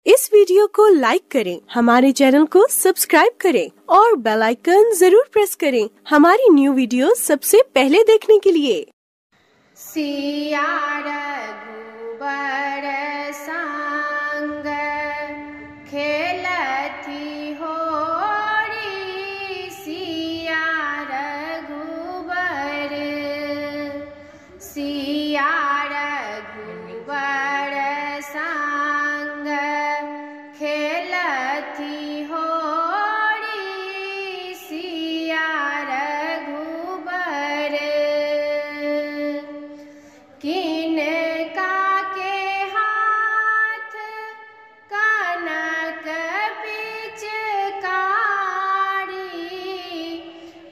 इस video को लाइक करें, हमारे चैनल को सब्सक्राइब करें और बेल आइकन जरूर प्रेस करें हमारी न्यू वीडियो सबसे पहले देखने के लिए। सिया रघुबर संग खेलती होरी, सिया रघुबर सिया रघुबर संग खेलती होरी, सिया रघुबर किनका के हाथ कनक पिचकारी,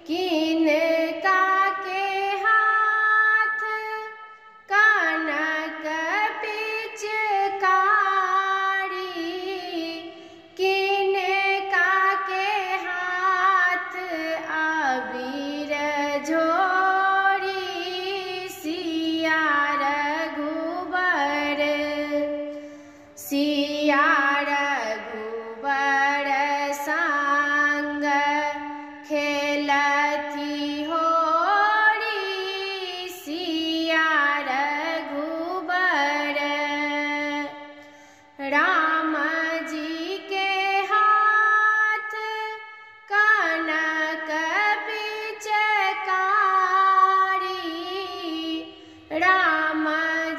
किनका के हाथ कनक पिचकारी, किनका के हाथ अबीर झोरी, सिया रघुबर सिया रघुबर संग खेलती होरी, सिया रघुबर राम जी के हाथ कनक पिचकारी, राम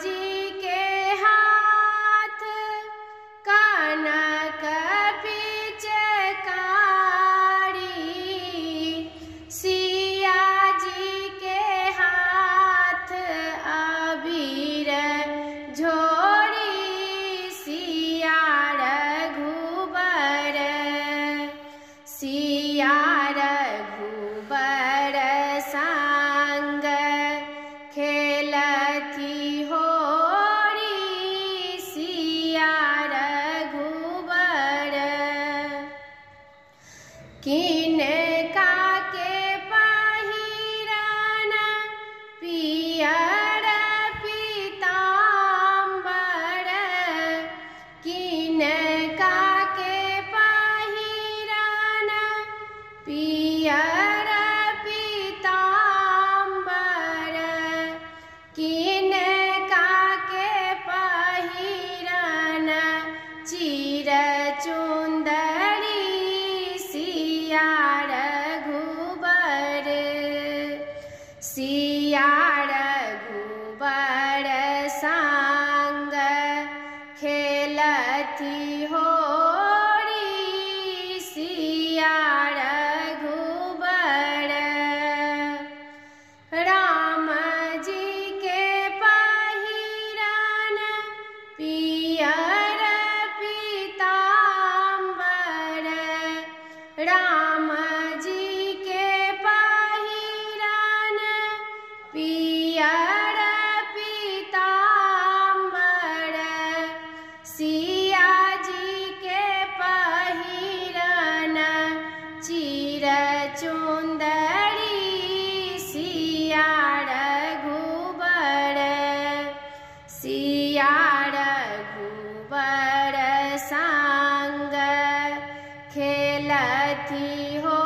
जी के हाथ कनक पिचकारी, सिया जी के हाथ अबीर झोरी, सिया रघुबर सिया रघुबर संग खेलती होरी, सिया रघुबर किनका के पहिरन पियर पीताम्बर, किनका के पहिरन पियर पीताम्बर, किनका के पहिरन चिर चुंदरी, सिया रघुबर सिया रघुबर संग खेलती होरी, सिया रघुबर राम जी के पहिरन पियर पीताम्बर, राम जी के पहिरन पियर पीताम्बर, सिया जी के पहिरन चिर चुंदरी, सिया रघुबर सिया रघुबर संग खेलती हो